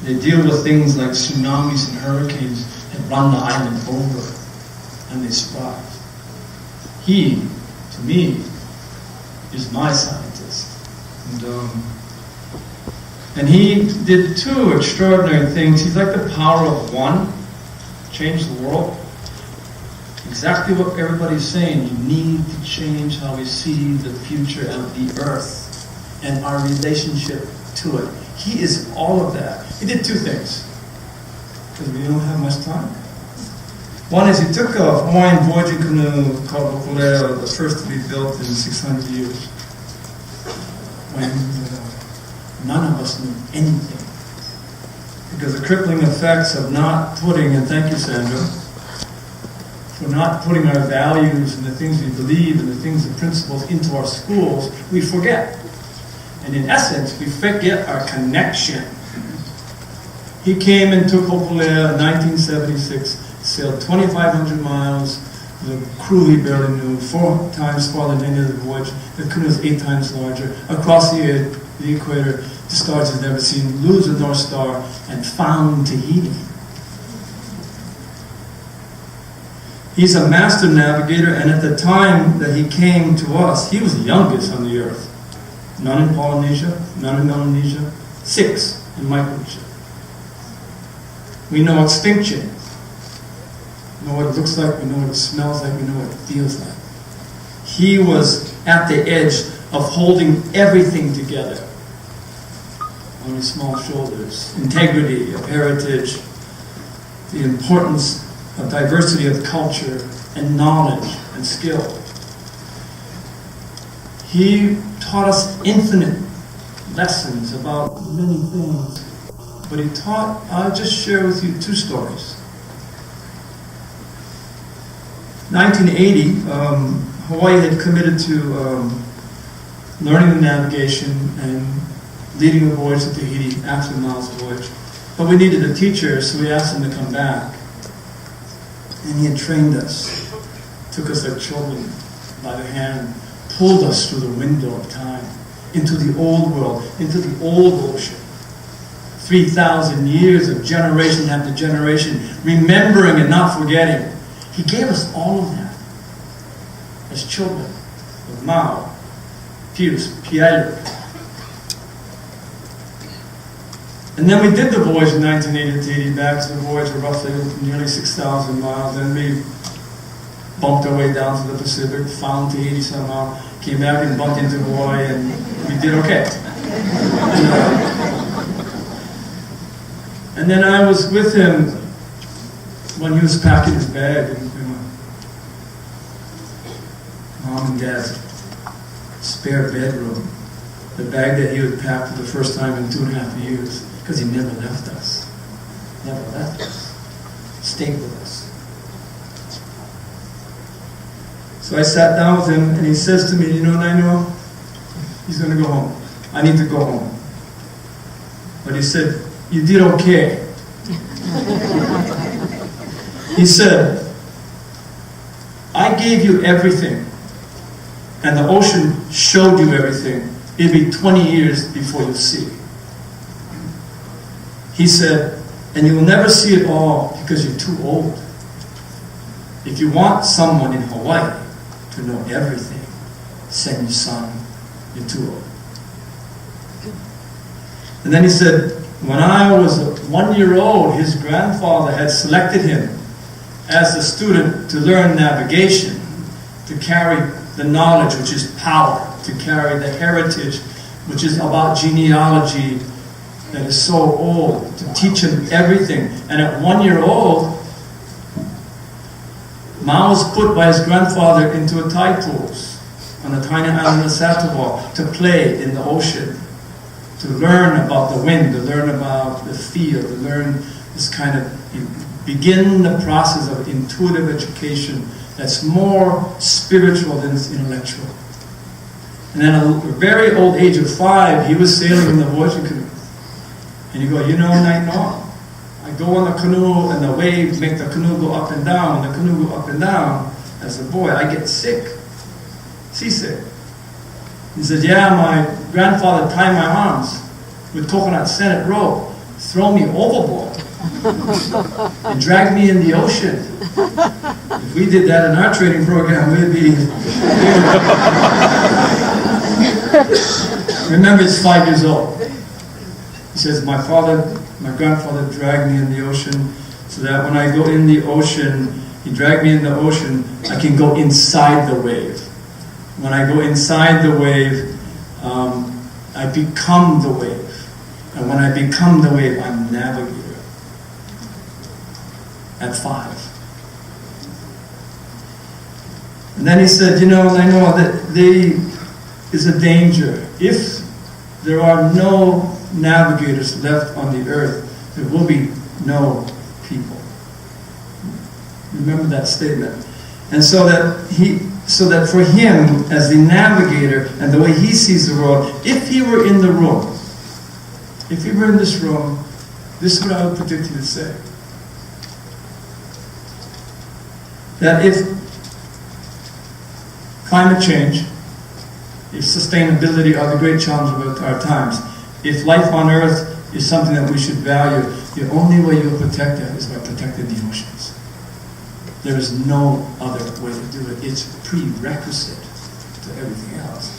They deal with things like tsunamis and hurricanes that run the island over, and they survive. He, to me, is my scientist. And he did two extraordinary things. He's like the power of one, change the world. Exactly what everybody's saying. You need to change how we see the future of the earth and our relationship to it. He is all of that. He did two things, because we don't have much time. One is he took a Hawaiian voyaging canoe called Hokulea, the first to be built in 600 years, when none of us knew anything. Because the crippling effects of not putting, and thank you, Sandra, for not putting our values and the things we believe and the things, the principles into our schools, we forget. And in essence, we forget our connection. He came and took Hokulea in 1976, sailed 2,500 miles, the crew he barely knew, 4 times farther than any other voyage. The canoe is 8 times larger, across the equator, the stars he's never seen, lose the North Star, and found Tahiti. He's a master navigator, and at the time that he came to us, he was the youngest on the earth. None in Polynesia, none in Melanesia, 6 in Micronesia. We know extinction. We know what it looks like, we know what it smells like, we know what it feels like. He was at the edge of holding everything together on his small shoulders. Integrity of heritage, the importance of diversity of culture and knowledge and skill. He taught us infinite lessons about many things, but he taught, I'll just share with you 2 stories. 1980, Hawaii had committed to learning the navigation and leading the voyage to Tahiti after the Miles voyage. But we needed a teacher, so we asked him to come back. And he had trained us, took us like children by the hand, pulled us through the window of time, into the old world, into the old ocean. 3,000 years of generation after generation, remembering and not forgetting. He gave us all of that as children of Mao, Pierre. And then we did the voyage in 1980 to Tahiti, back to the voyage of roughly nearly 6,000 miles. Then we bumped our way down to the Pacific, found Tahiti somehow, came back and bumped into Hawaii, and we did okay. And then I was with him when he was packing his bag in Mom and Dad's spare bedroom. The bag that he would pack for the first time in 2.5 years, because he never left us. Never left us. Stayed with us. So I sat down with him, and he says to me, you know, Nainoa, he's going to go home. I need to go home. But he said, you did okay. He said, I gave you everything, and the ocean showed you everything. It'd be 20 years before you see. He said, and you will never see it all because you're too old. If you want someone in Hawaii to know everything, send your son. You're too old. And then he said, when I was 1 year old, his grandfather had selected him as a student to learn navigation, to carry the knowledge, which is power, to carry the heritage, which is about genealogy that is so old, to teach him everything. And at 1 year old, Mao was put by his grandfather into a tide pools on the tiny island of Satawal to play in the ocean, to learn about the wind, to learn about the field, to learn this kind of, begin the process of intuitive education that's more spiritual than it's intellectual. And then at a very old age of 5, he was sailing in the voyaging canoe. And you go, you know, Nainoa, I go on the canoe and the waves make the canoe go up and down. When the canoe go up and down, as a boy, I get sick, seasick. He said, yeah, my grandfather tied my arms with coconut scented rope throw me overboard and drag me in the ocean. If we did that in our training program, we'd be... Remember, he's 5 years old. He says, my grandfather dragged me in the ocean so that when I go in the ocean, he dragged me in the ocean, I can go inside the wave. When I go inside the wave, I become the wave. And when I become the wave, I'm Navigator. At 5. And then he said, Nainoa, that there is a danger. If there are no navigators left on the earth, there will be no people. Remember that statement. And so that for him, as the navigator, and the way he sees the world, if he were in the room, if he were in this room, this is what I would predict he would say. That if climate change, if sustainability are the great challenge of our times, if life on Earth is something that we should value, the only way you'll protect it is by protecting the oceans. There is no other way to do it. It's prerequisite to everything else.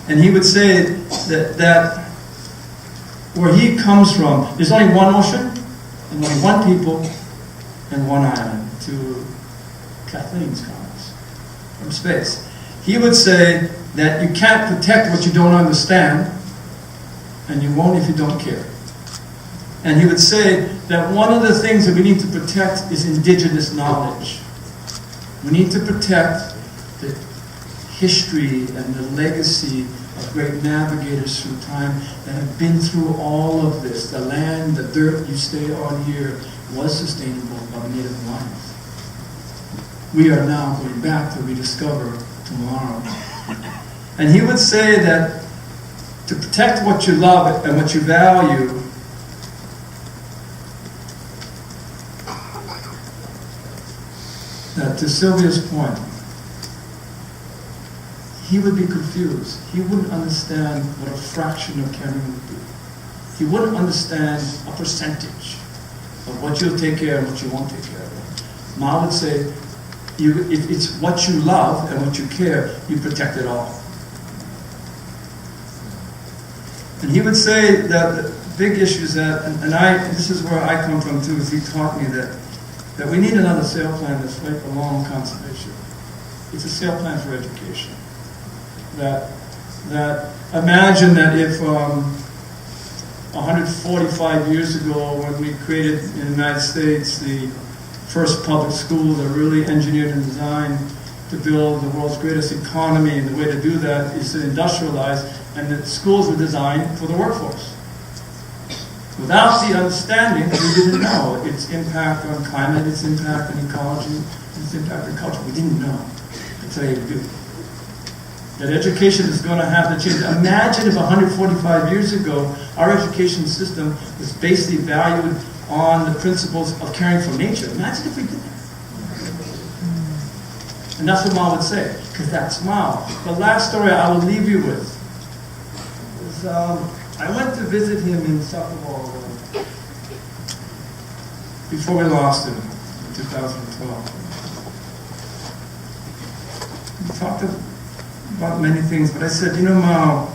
And he would say that where he comes from, there's only one ocean, and only one people, and one island, to Kathleen's comments from space. He would say that you can't protect what you don't understand, and you won't if you don't care. And he would say that one of the things that we need to protect is indigenous knowledge. We need to protect the history and the legacy of great navigators through time that have been through all of this. The land, the dirt you stay on here was sustainable by native life. We are now going back to rediscover tomorrow. And he would say that to protect what you love and what you value, that to Sylvia's point, he would be confused. He wouldn't understand what a fraction of caring would be. He wouldn't understand a percentage of what you'll take care of and what you won't take care of. Ma would say, if it's what you love and what you care, you protect it all. And he would say that the big issues that, this is where I come from too, is he taught me that we need another SAIL plan that's right along conservation. It's a SAIL plan for education. That imagine that if 145 years ago, when we created in the United States the first public school that really engineered and designed to build the world's greatest economy, and the way to do that is to industrialize, and that schools were designed for the workforce. Without the understanding, we didn't know its impact on climate, its impact on ecology, its impact on culture. We didn't know. And today we do. That education is going to have to change. Imagine if 145 years ago, our education system was basically valued on the principles of caring for nature. Imagine if we did that. And that's what Ma would say, because that's Ma. The last story I will leave you with is I went to visit him in Sacramento before we lost him in 2012. We talked about many things, but I said, Ma,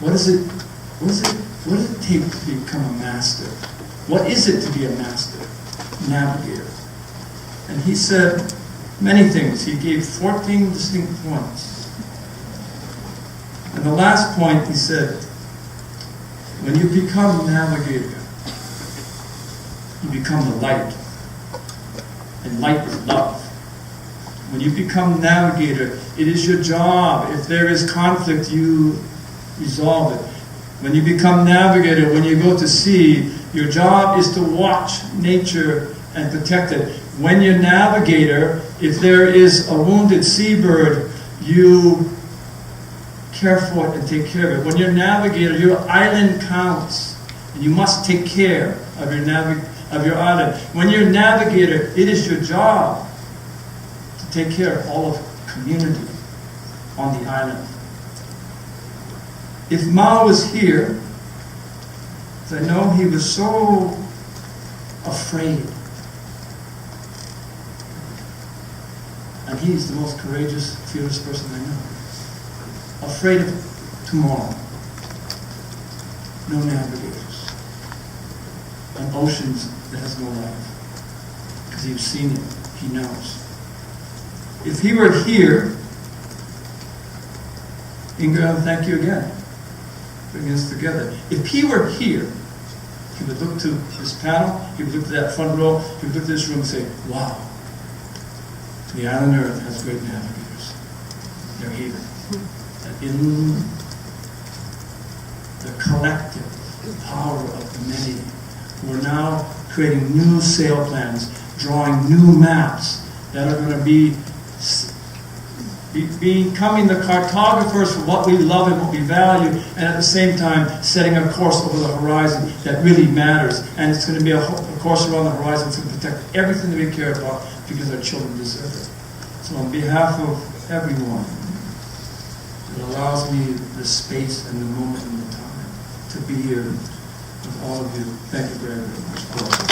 what does it take to become a master? What is it to be a master navigator? And he said many things. He gave 14 distinct points. And the last point, he said, when you become navigator, you become the light. And light is love. When you become navigator, it is your job. If there is conflict, you resolve it. When you become navigator, when you go to sea, your job is to watch nature and protect it. When you're navigator, if there is a wounded seabird, you care for it and take care of it. When you're navigator, your island counts, and you must take care of your island. When you're navigator, it is your job to take care of all of community on the island. If Ma was here, I know he was so afraid. And he's the most courageous, fearless person I know. Afraid of tomorrow. No navigators. On oceans that has no life. Because he's seen it. He knows. If he were here, Inga, thank you again for bringing us together. If he were here, he would look to this panel, he would look to that front row, he would look to this room and say, wow, the island Earth has great navigators. They're here. And in the collective power of the many, we're now creating new sail plans, drawing new maps that are going to be becoming the cartographers for what we love and what we value, and at the same time setting a course over the horizon that really matters. And it's going to be a course around the horizon to protect everything that we care about, because our children deserve it. So on behalf of everyone, it allows me the space and the moment and the time to be here with all of you. Thank you very, very much.